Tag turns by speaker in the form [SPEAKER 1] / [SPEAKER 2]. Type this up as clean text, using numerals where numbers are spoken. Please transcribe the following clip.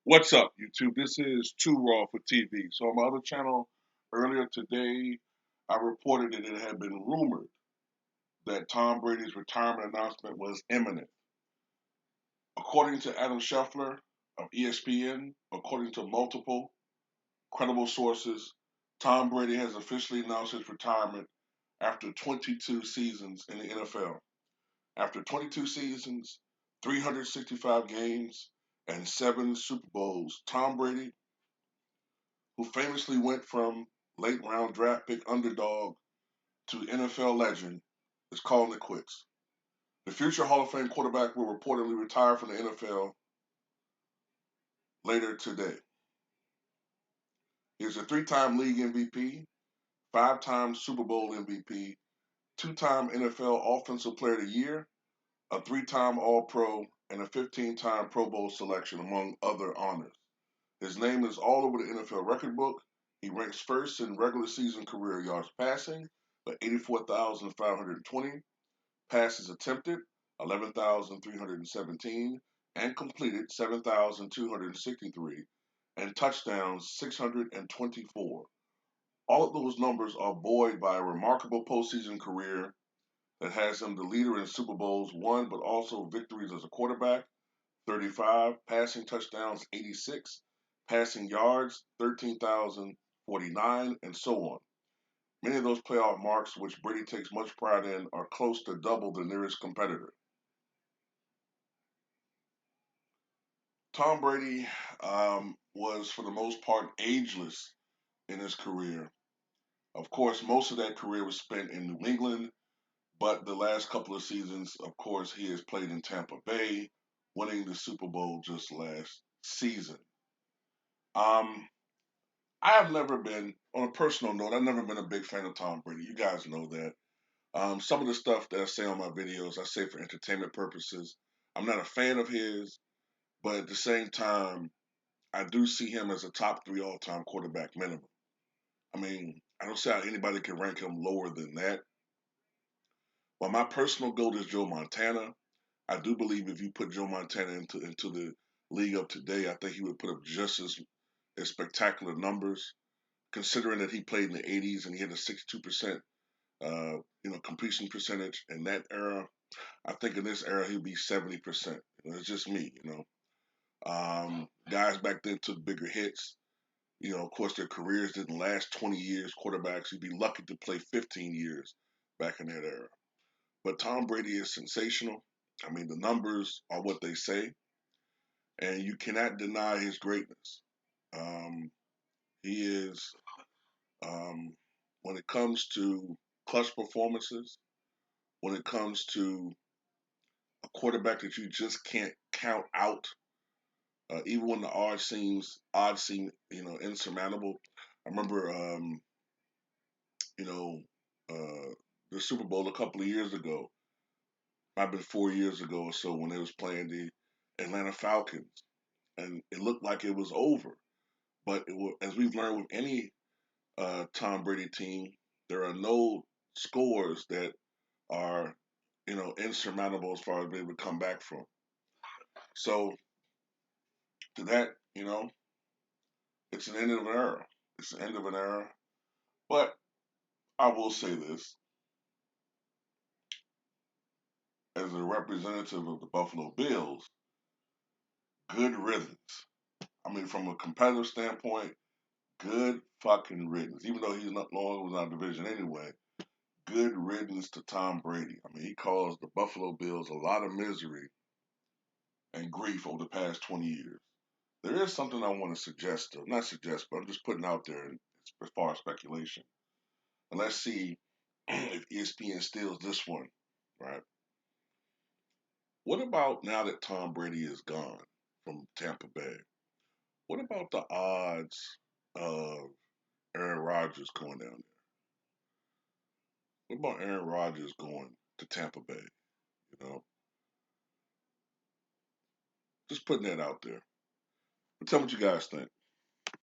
[SPEAKER 1] What's up, YouTube? This is Too Raw for TV. So on my other channel earlier today, I reported that it had been rumored that Tom Brady's retirement announcement was imminent. According to Adam Scheffler of ESPN, according to multiple credible sources, Tom Brady has officially announced his retirement after 22 seasons in the NFL. After 22 seasons, 365 games, and 7 Super Bowls, Tom Brady, who famously went from late round draft pick underdog to NFL legend, is calling it quits. The future Hall of Fame quarterback will reportedly retire from the NFL later today. He is a 3-time league MVP, 5-time Super Bowl MVP, 2-time NFL Offensive Player of the Year, a 3-time All Pro, and a 15-time Pro Bowl selection, among other honors. His name is all over the NFL record book. He ranks first in regular season career yards passing at 84,520, passes attempted 11,317, and completed 7,263, and touchdowns 624. All of those numbers are buoyed by a remarkable postseason career that has him the leader in Super Bowls won, but also victories as a quarterback, 35, passing touchdowns, 86, passing yards, 13,049, and so on. Many of those playoff marks, which Brady takes much pride in, are close to double the nearest competitor. Tom Brady was, for the most part, ageless in his career. Of course, most of that career was spent in New England, but the last couple of seasons, of course, he has played in Tampa Bay, winning the Super Bowl just last season. Um, I have never been, on a personal note, I've never been a big fan of Tom Brady. You guys know that. Some of the stuff that I say on my videos, I say for entertainment purposes. I'm not a fan of his, but at the same time, I do see him as a top 3 all-time quarterback minimum. I mean, I don't see how anybody can rank him lower than that. While my personal goal is Joe Montana, I do believe if you put Joe Montana into the league of today, I think he would put up just as spectacular numbers, considering that he played in the 80s and he had a 62% completion percentage in that era. I think in this era he'd be 70%. It's just me. Guys back then took bigger hits. Of course, their careers didn't last 20 years. Quarterbacks, you'd be lucky to play 15 years back in that era. But Tom Brady is sensational. I mean, the numbers are what they say, and you cannot deny his greatness. Um, he is, when it comes to clutch performances, when it comes to a quarterback that you just can't count out, even when the odds seem insurmountable. I remember, you know, the Super Bowl a couple of years ago. Might have been 4 years ago or so when they was playing the Atlanta Falcons, and it looked like it was over. But as we've learned with any Tom Brady team, there are no scores that are insurmountable as far as being able to come back from. So to that, it's an end of an era. It's the end of an era. But I will say this as a representative of the Buffalo Bills, good riddance. I mean, from a competitive standpoint, good fucking riddance. Even though he's not long in our division anyway, good riddance to Tom Brady. I mean, he caused the Buffalo Bills a lot of misery and grief over the past 20 years. There is something I want to suggest, though. Not suggest, but I'm just putting out there as far as speculation. And let's see if ESPN steals this one, right? What about now that Tom Brady is gone from Tampa Bay? What about the odds of Aaron Rodgers going down there? What about Aaron Rodgers going to Tampa Bay? You know, just putting that out there. But tell me what you guys think.